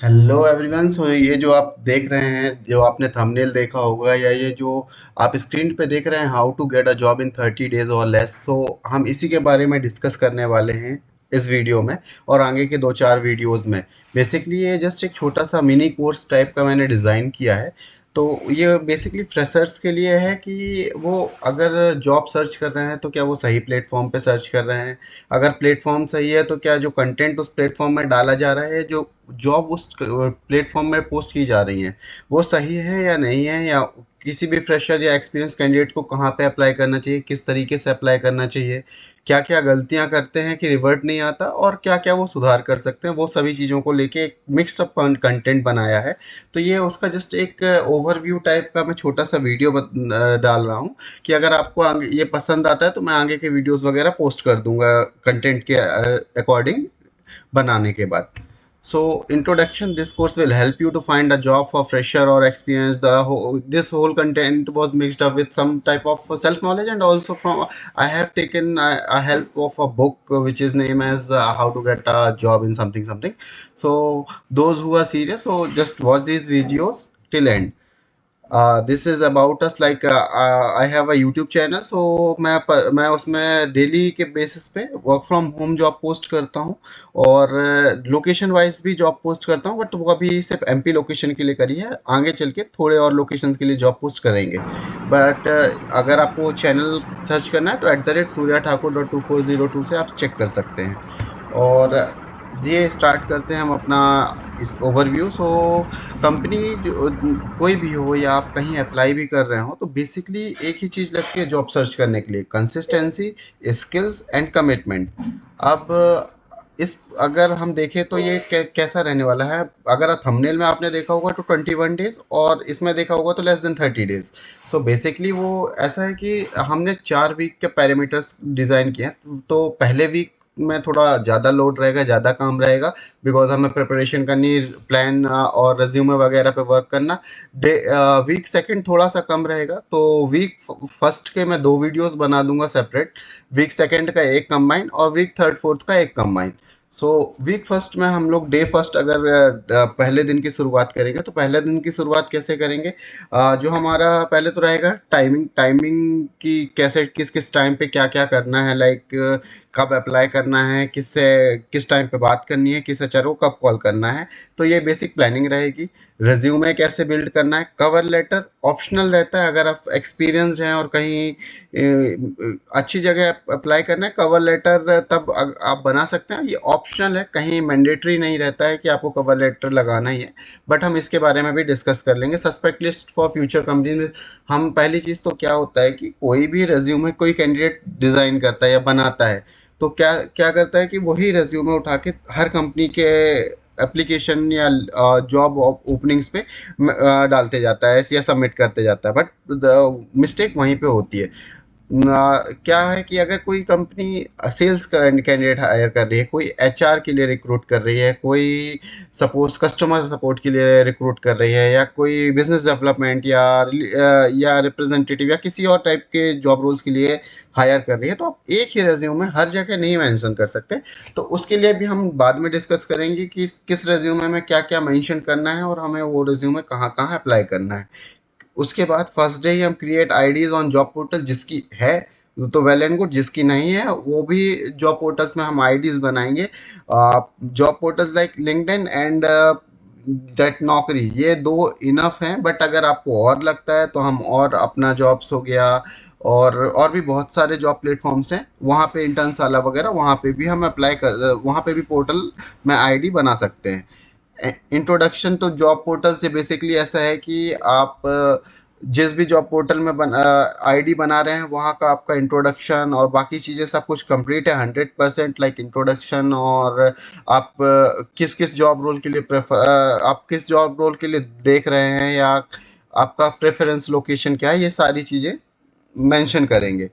Hello everyone. सो ये जो आप देख रहे हैं, जो आपने थंबनेल देखा होगा या ये जो आप स्क्रीन पे देख रहे हैं, how to get a job in 30 days और लेस। सो हम इसी के बारे में डिस्कस करने वाले हैं इस वीडियो में और आगे के दो चार वीडियोस में। बेसिकली ये जस्ट एक छोटा सा मिनी कोर्स टाइप का मैंने डिज़ाइन किया है। तो ये बेसिकली फ्रेशर्स के लिए है कि वो अगर जॉब सर्च कर रहे हैं तो क्या वो सही प्लेटफॉर्म पे सर्च कर रहे हैं। अगर प्लेटफॉर्म सही है तो क्या जो कंटेंट उस प्लेटफॉर्म में डाला जा रहा है, जो जॉब उस प्लेटफॉर्म में पोस्ट की जा रही है, वो सही है या नहीं है, या किसी भी फ्रेशर या एक्सपीरियंस कैंडिडेट को कहाँ पे अप्लाई करना चाहिए, किस तरीके से अप्लाई करना चाहिए, क्या क्या गलतियां करते हैं कि रिवर्ट नहीं आता, और क्या क्या वो सुधार कर सकते हैं, वो सभी चीज़ों को लेके एक मिक्स अप कंटेंट बनाया है। तो ये उसका जस्ट एक ओवरव्यू टाइप का मैं छोटा सा वीडियो डाल रहा हूँ कि अगर आपको आगे ये पसंद आता है तो मैं आगे के वीडियोस वगैरह पोस्ट कर दूंगा कंटेंट के अकॉर्डिंग बनाने के बाद। So introduction, this course will help you to find a job for fresher or experienced. This whole content was mixed up with some type of self knowledge, and also from I have taken a help of a book which is named as How to Get a Job in Something Something. So those who are serious, so just watch these videos till end. This is about us like I have a YouTube channel. So मैं उसमें daily के basis पे work from home job post करता हूँ और location wise भी job post करता हूँ, बट वो अभी सिर्फ एमपी लोकेशन के लिए करी है। आगे चल के थोड़े और लोकेशंस के लिए जॉब पोस्ट करेंगे। बट अगर आपको चैनल सर्च करना है तो @suryathakor.2402 से आप चेक कर सकते हैं। और ये स्टार्ट करते हैं हम अपना इस ओवरव्यू। सो कंपनी कोई भी हो या आप कहीं अप्लाई भी कर रहे हो, तो बेसिकली एक ही चीज़ लगती है जॉब सर्च करने के लिए: कंसिस्टेंसी, स्किल्स एंड कमिटमेंट। अब इस अगर हम देखें तो ये कैसा रहने वाला है। अगर थंबनेल में आपने देखा होगा तो 21 डेज, और इसमें देखा होगा तो less than 30 days. So basically वो ऐसा है कि हमने 4 वीक के पैरामीटर्स डिज़ाइन किए हैं। तो पहले वीक में थोड़ा ज़्यादा लोड रहेगा, ज़्यादा काम रहेगा, बिकॉज हमें प्रिपरेशन करनी, प्लान और रिज्यूमे वगैरह पे वर्क करना। वीक सेकंड थोड़ा सा कम रहेगा, तो वीक फर्स्ट के मैं 2 वीडियोस बना दूंगा सेपरेट, वीक सेकंड का एक कंबाइन और वीक थर्ड फोर्थ का एक कंबाइन। सो वीक फर्स्ट में हम लोग डे फर्स्ट अगर पहले दिन की शुरुआत करेंगे, तो पहले दिन की शुरुआत कैसे करेंगे? जो हमारा पहले तो रहेगा टाइमिंग। टाइमिंग की कैसे, किस किस टाइम पे क्या क्या करना है, लाइक कब अप्लाई करना है, किससे किस टाइम पे बात करनी है, किस एचआर को कब कॉल करना है। तो ये बेसिक प्लानिंग रहेगी। रिज्यूमे कैसे बिल्ड करना है। कवर लेटर ऑप्शनल रहता है, अगर आप एक्सपीरियंस हैं और कहीं अच्छी जगह अप्लाई करना है, कवर लेटर तब आप बना सकते हैं। ये ऑप्शनल है, कहीं मैंडेटरी नहीं रहता है कि आपको कवर लेटर लगाना ही है। बट हम इसके बारे में भी डिस्कस कर लेंगे। Suspect list for future company में हम पहली चीज़ तो क्या होता है कि कोई भी रिज्यूमे कोई कैंडिडेट डिज़ाइन करता है या बनाता है, तो क्या क्या करता है कि वही रिज्यूमे उठा के हर कंपनी के एप्लीकेशन या जॉब ओपनिंग्स पे डालते जाता है या सबमिट करते जाता है। बट मिस्टेक वहीं पे होती है। क्या है कि अगर कोई कंपनी सेल्स कैंडिडेट हायर कर रही है, कोई एचआर के लिए रिक्रूट कर रही है, कोई सपोज कस्टमर सपोर्ट के लिए रिक्रूट कर रही है, या कोई बिजनेस डेवलपमेंट या रिप्रेजेंटेटिव या किसी और टाइप के जॉब रोल्स के लिए हायर कर रही है, तो आप एक ही रेज्यूमे हर जगह नहीं मेंशन कर सकते। तो उसके लिए भी हम बाद में डिस्कस करेंगे कि किस रेज्यूमे में क्या क्या मेंशन करना है और हमें वो रेज्यूमे कहाँ कहाँ अप्लाई करना है। उसके बाद फर्स्ट डे ही हम create IDs on job portal, जिसकी है तो वेल एंड गुड, जिसकी नहीं है वो भी जॉब पोर्टल्स में हम आईडीज बनाएंगे। Job portals like LinkedIn and that नौकरी, ये दो इनफ हैं। बट अगर आपको और लगता है तो हम और अपना जॉब्स हो गया, और भी बहुत सारे जॉब प्लेटफॉर्म्स हैं, वहाँ पे इंटर्नशाला वगैरह, वहाँ पे भी हम अप्लाई कर, वहाँ पे भी पोर्टल में आईडी बना सकते हैं। इंट्रोडक्शन तो जॉब पोर्टल से बेसिकली ऐसा है कि आप जिस भी जॉब पोर्टल में आईडी बना रहे हैं, वहाँ का आपका इंट्रोडक्शन और बाकी चीज़ें सब कुछ कंप्लीट है 100%, लाइक इंट्रोडक्शन, और आप किस किस जॉब रोल के लिए आप किस जॉब रोल के लिए देख रहे हैं, या आपका प्रेफरेंस लोकेशन क्या है, ये सारी चीज़ें मेंशन करेंगे।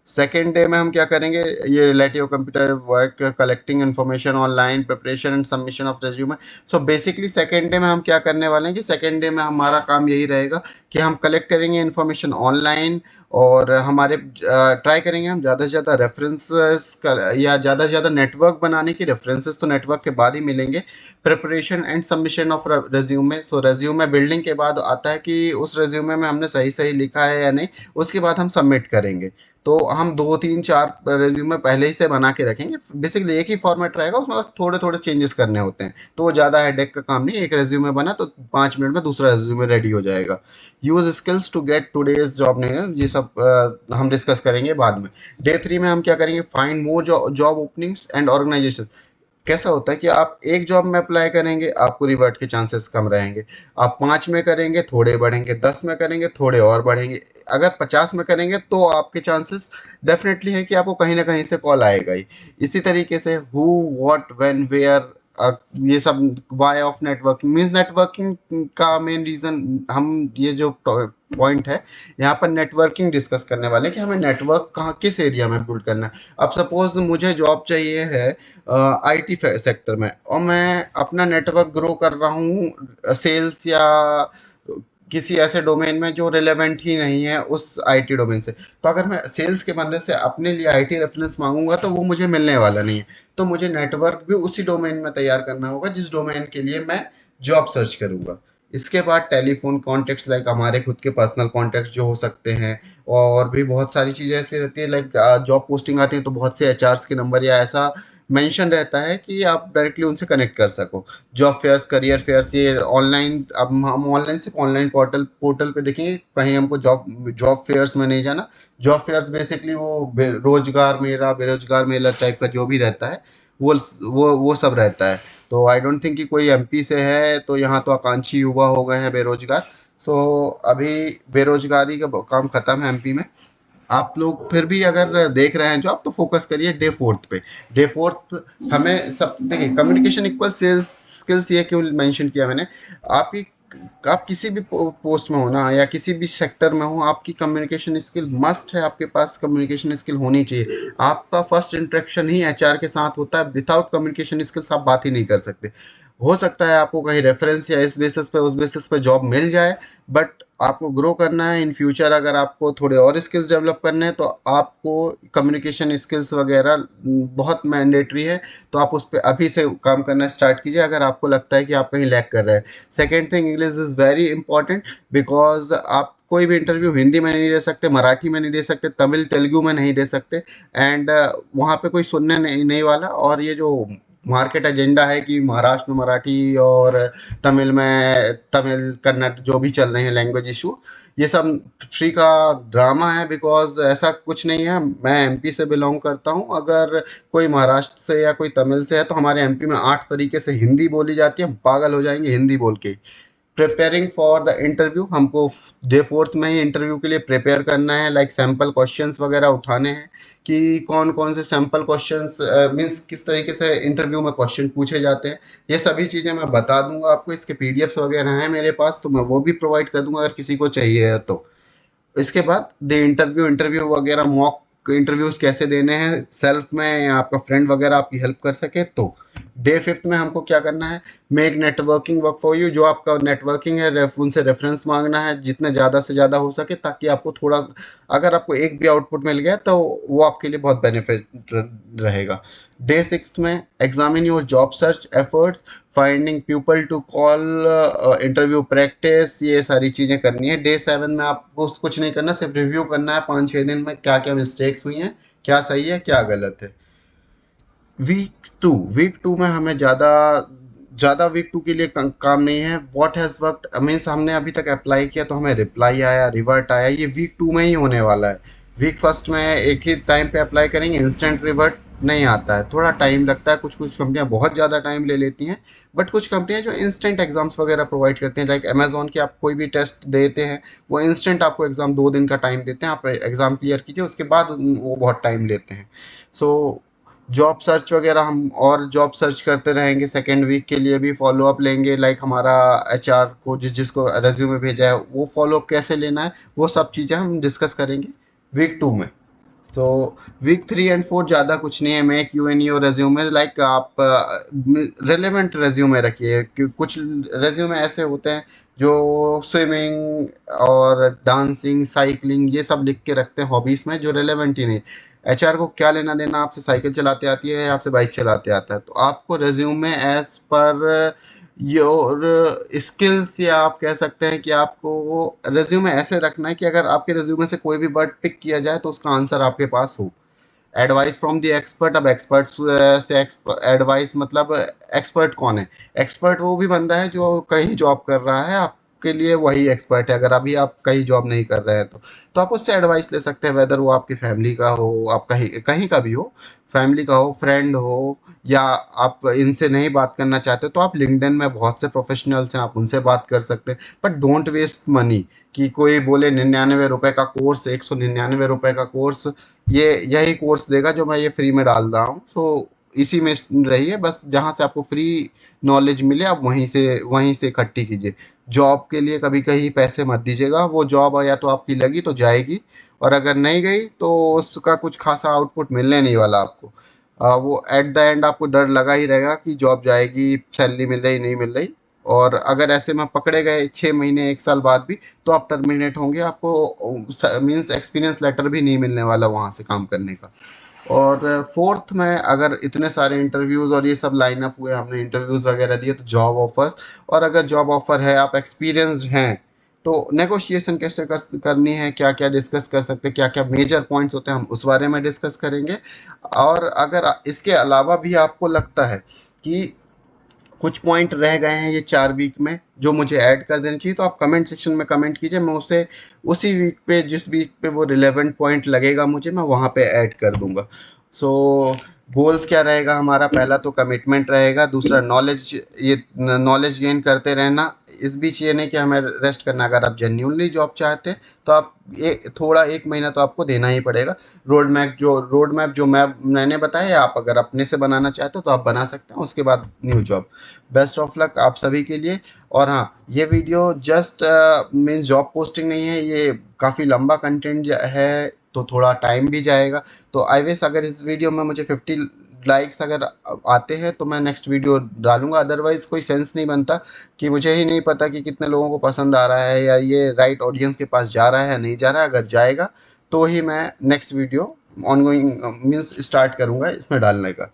सेकेंड डे में हम क्या करेंगे, ये relate your computer work, collecting information online, preparation and submission of resume. So basically second day में हम क्या करने वाले हैं कि सेकेंड डे में हमारा काम यही रहेगा कि हम कलेक्ट करेंगे इन्फॉर्मेशन ऑनलाइन, और हमारे ट्राई करेंगे हम ज़्यादा से ज़्यादा रेफरेंसेस या ज़्यादा से ज़्यादा नेटवर्क बनाने की। रेफरेंसेस तो नेटवर्क के बाद ही मिलेंगे। Preparation and submission of resume. So resume building के बाद आता है कि उस रेज्यूमे में हमने सही सही लिखा है या नहीं, उसके बाद हम सबमिट करेंगे। तो हम 2 3 4 रेज्यूमे पहले ही से बना के रखेंगे। बेसिकली एक ही फॉर्मेट रहेगा, उसमें बस थोड़े थोड़े चेंजेस करने होते हैं, तो वो ज़्यादा हेडेक का काम नहीं। एक रेज्यूमे बना तो 5 मिनट में दूसरा रेज्यूमे रेडी हो जाएगा। Use skills to get today's job, नहीं है ये सब हम डिस्कस करेंगे बाद में। डे 3 में हम क्या करेंगे, find more job openings and organisation. कैसा होता है कि आप एक जॉब में अप्लाई करेंगे, आपको रिवर्ट के चांसेस कम रहेंगे। आप 5 में करेंगे, थोड़े बढ़ेंगे। 10 में करेंगे, थोड़े और बढ़ेंगे। अगर 50 में करेंगे तो आपके चांसेस डेफिनेटली है कि आपको कहीं ना कहीं से कॉल आएगा ही। इसी तरीके से हु, व्हाट, व्हेन, वेयर, ये सब why of networking means networking का मेन रीजन, हम ये जो पॉइंट है यहाँ पर नेटवर्किंग डिस्कस करने वाले हैं कि हमें नेटवर्क कहाँ किस एरिया में बिल्ड करना है। अब सपोज मुझे जॉब चाहिए है आईटी सेक्टर में, और मैं अपना नेटवर्क ग्रो कर रहा हूँ सेल्स या किसी ऐसे डोमेन में जो रिलेवेंट ही नहीं है उस आईटी डोमेन से। तो अगर मैं सेल्स के बंदे से अपने लिए आईटी रेफरेंस मांगूंगा तो वो मुझे मिलने वाला नहीं है। तो मुझे नेटवर्क भी उसी डोमेन में तैयार करना होगा जिस डोमेन के लिए मैं जॉब सर्च करूंगा। इसके बाद टेलीफोन कॉन्टेक्ट, लाइक हमारे खुद के पर्सनल कॉन्टेक्ट जो हो सकते हैं। और भी बहुत सारी चीज़ें ऐसी रहती है, लाइक जॉब पोस्टिंग आती है तो बहुत से एचआर्स के नंबर या ऐसा मेंशन रहता है कि आप डायरेक्टली उनसे कनेक्ट कर सको। जॉब फेयर्स, करियर फेयर्स, ये ऑनलाइन, अब हम ऑनलाइन सिर्फ ऑनलाइन पोर्टल पे देखेंगे, कहीं हमको जॉब जॉब फेयर्स में नहीं जाना। जॉब फेयर्स बेसिकली वो रोजगार मेला, बेरोजगार मेला टाइप का जो भी रहता है, वो सब रहता है। तो आई डोंट थिंक कि कोई एमपी से है, तो यहाँ तो आकांक्षी युवा हो गए हैं बेरोजगार। सो अभी बेरोजगारी का काम खत्म है एमपी में। आप लोग फिर भी अगर देख रहे हैं जो, आप तो फोकस करिए डे 4 पे। डे 4 हमें सब देखिए, कम्युनिकेशन इक्वल सेल्स स्किल्स, ये क्यों मेंशन किया मैंने। आपकी आप किसी भी पोस्ट में हो ना, या किसी भी सेक्टर में हो, आपकी कम्युनिकेशन स्किल मस्ट है। आपके पास कम्युनिकेशन स्किल होनी चाहिए। आपका फर्स्ट इंटरेक्शन ही एचआर के साथ होता है। विदाउट कम्युनिकेशन स्किल्स आप बात ही नहीं कर सकते। हो सकता है आपको कहीं रेफरेंस या इस बेसिस पे उस बेसिस पे जॉब मिल जाए, बट आपको ग्रो करना है इन फ्यूचर। अगर आपको थोड़े और स्किल्स डेवलप करने हैं तो आपको कम्युनिकेशन स्किल्स वगैरह बहुत मैंडेटरी है। तो आप उस पर अभी से काम करना स्टार्ट कीजिए अगर आपको लगता है कि आप कहीं लैग कर रहे हैं। Second thing, English is very important, because आप कोई भी इंटरव्यू हिंदी में नहीं दे सकते, मराठी में नहीं दे सकते, तमिल तेलुगु में नहीं दे सकते। एंड वहाँ पे कोई सुनने नहीं वाला। और ये जो मार्केट एजेंडा है कि महाराष्ट्र में मराठी और तमिल में तमिल, कन्नड़, जो भी चल रहे हैं लैंग्वेज इशू, ये सब फ्री का ड्रामा है। बिकॉज ऐसा कुछ नहीं है। मैं एमपी से बिलोंग करता हूँ। अगर कोई महाराष्ट्र से या कोई तमिल से है तो हमारे एमपी में 8 तरीके से हिंदी बोली जाती है। पागल हो जाएंगे हिंदी बोल के। प्रिपेयरिंग फॉर द इंटरव्यू, हमको डे 4 में ही इंटरव्यू के लिए प्रिपेयर करना है। लाइक सैम्पल क्वेश्चंस वगैरह उठाने हैं कि कौन कौन से सैम्पल क्वेश्चंस मीन्स किस तरीके से इंटरव्यू में क्वेश्चन पूछे जाते हैं। ये सभी चीज़ें मैं बता दूंगा आपको। इसके पीडीएफ्स वगैरह हैं मेरे पास, तो मैं वो भी प्रोवाइड कर दूंगा अगर किसी को चाहिए है तो। इसके बाद दे इंटरव्यू इंटरव्यू वगैरह, मॉक इंटरव्यूज कैसे देने हैं सेल्फ में, या आपका फ्रेंड वगैरह आपकी हेल्प कर सके तो। डे 5 में हमको क्या करना है, make networking work for you. जो आपका नेटवर्किंग है उनसे रेफरेंस मांगना है जितने ज़्यादा से ज़्यादा हो सके, ताकि आपको थोड़ा, अगर आपको एक भी आउटपुट मिल गया तो वो आपके लिए बहुत बेनिफिट रहेगा। डे 6 में examine your job search efforts, finding people to call, interview practice, ये सारी चीज़ें करनी है। डे 7 में आपको कुछ नहीं करना, सिर्फ रिव्यू करना है 5 6 दिन में क्या क्या मिस्टेक्स हुई हैं, क्या सही है क्या गलत है। वीक टू में हमें ज़्यादा ज़्यादा वीक टू के लिए काम नहीं है। व्हाट हैज़ वर्कड मीन्स हमने अभी तक अप्लाई किया तो हमें रिप्लाई आया, रिवर्ट आया, ये वीक 2 में ही होने वाला है। वीक फर्स्ट में एक ही टाइम पे अप्लाई करेंगे, इंस्टेंट रिवर्ट नहीं आता है, थोड़ा टाइम लगता है। कुछ कुछ कंपनियां बहुत ज़्यादा टाइम ले लेती हैं, बट कुछ कंपनियां जो इंस्टेंट एग्जाम्स वगैरह प्रोवाइड करते हैं, लाइक अमेजोन के, आप कोई भी टेस्ट देते हैं वो इंस्टेंट आपको एग्ज़ाम 2 दिन का टाइम देते हैं। आप एग्ज़ाम क्लियर कीजिए, उसके बाद वो बहुत टाइम लेते हैं। सो जॉब सर्च वगैरह हम और जॉब सर्च करते रहेंगे। सेकेंड वीक के लिए भी फॉलो अप लेंगे, लाइक हमारा एचआर को जिसको रेज्यूमे भेजा है वो फॉलो अप कैसे लेना है, वो सब चीज़ें हम डिस्कस करेंगे वीक 2 में। तो वीक 3 एंड 4 ज़्यादा कुछ नहीं है। मेक यूएनई और रेज्यूमे लाइक आप रेलेवेंट रेज्यूमे रखिए, कुछ रेज्यूमे ऐसे होते हैं जो स्विमिंग और डांसिंग साइकिलिंग ये सब लिख के रखते हैं हॉबीज में, जो रेलेवेंट ही नहीं। एचआर को क्या लेना देना आपसे साइकिल चलाते आती है या आपसे बाइक चलाते आता है। तो आपको resume as per your skills, या आप कह सकते हैं कि आपको वो रेज्यूमे ऐसे रखना है कि अगर आपके रेज्यूमे से कोई भी वर्ड पिक किया जाए तो उसका आंसर आपके पास हो। Advice from the expert. अब एक्सपर्ट्स से एडवाइस मतलब एक्सपर्ट कौन है? एक्सपर्ट वो भी बंदा है जो कहीं जॉब कर रहा है, आपके लिए वही एक्सपर्ट है। अगर अभी आप कहीं जॉब नहीं कर रहे हैं तो आप उससे एडवाइस ले सकते हैं, वेदर वो आपकी फैमिली का हो, आप कहीं कहीं का भी हो, फैमिली का हो, फ्रेंड हो, या आप इनसे नहीं बात करना चाहते तो आप लिंक्डइन में बहुत से प्रोफेशनल्स हैं, आप उनसे बात कर सकते हैं। बट डोंट वेस्ट मनी कि कोई बोले 99 रुपए का कोर्स, 199 रुपए का कोर्स, ये यही कोर्स देगा जो मैं ये फ्री में डाल रहा हूँ। सो इसी में रहिए, बस जहाँ से आपको फ्री नॉलेज मिले आप वहीं से इकट्ठी कीजिए। जॉब के लिए कभी कहीं पैसे मत दीजिएगा। वो जॉब या तो आपकी लगी तो जाएगी, और अगर नहीं गई तो उसका कुछ खासा आउटपुट मिलने नहीं वाला आपको। वो एट द एंड आपको डर लगा ही रहेगा कि जॉब जाएगी, सैलरी मिल रही नहीं मिल रही। और अगर ऐसे में पकड़े गए 6 महीने 1 साल बाद भी तो आप टर्मिनेट होंगे, आपको मीन्स एक्सपीरियंस लेटर भी नहीं मिलने वाला वहाँ से काम करने का। और फोर्थ में, अगर इतने सारे इंटरव्यूज़ और ये सब लाइन अप हुए, हमने इंटरव्यूज़ वगैरह दिए, तो जॉब ऑफर्स। और अगर जॉब ऑफर है, आप एक्सपीरियंस्ड हैं, तो नेगोशिएशन कैसे करनी है, क्या क्या डिस्कस कर सकते हैं, क्या क्या मेजर पॉइंट्स होते हैं, हम उस बारे में डिस्कस करेंगे। और अगर इसके अलावा भी आपको लगता है कि कुछ पॉइंट रह गए हैं ये 4 वीक में जो मुझे ऐड कर देना चाहिए, तो आप कमेंट सेक्शन में कमेंट कीजिए। मैं उसे उसी वीक पे, जिस वीक पे वो रिलेवेंट पॉइंट लगेगा मुझे, मैं वहाँ पे ऐड कर दूंगा। सो गोल्स क्या रहेगा हमारा? पहला तो कमिटमेंट रहेगा, दूसरा नॉलेज, ये नॉलेज गेन करते रहना। इस बीच ये नहीं कि हमें रेस्ट करना। अगर आप जेन्यूनली जॉब चाहते हैं तो आप थोड़ा 1 महीना तो आपको देना ही पड़ेगा। रोड मैप जो मैंने बताया, आप अगर अपने से बनाना चाहते हो तो आप बना सकते हैं, उसके बाद new job. Best of luck आप सभी के लिए। और हाँ, ये video just means job posting नहीं है, ये काफ़ी लंबा कंटेंट है, तो थोड़ा टाइम भी जाएगा। तो आई विश अगर इस वीडियो में मुझे 50 लाइक्स अगर आते हैं तो मैं नेक्स्ट वीडियो डालूंगा। अदरवाइज कोई सेंस नहीं बनता, कि मुझे ही नहीं पता कि कितने लोगों को पसंद आ रहा है या ये राइट ऑडियंस के पास जा रहा है या नहीं जा रहा है। अगर जाएगा तो ही मैं next video ongoing means start करूंगा इसमें डालने का।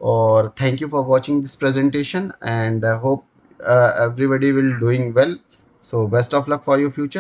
और thank you for watching this presentation, and hope everybody will doing well. So best of luck for your future.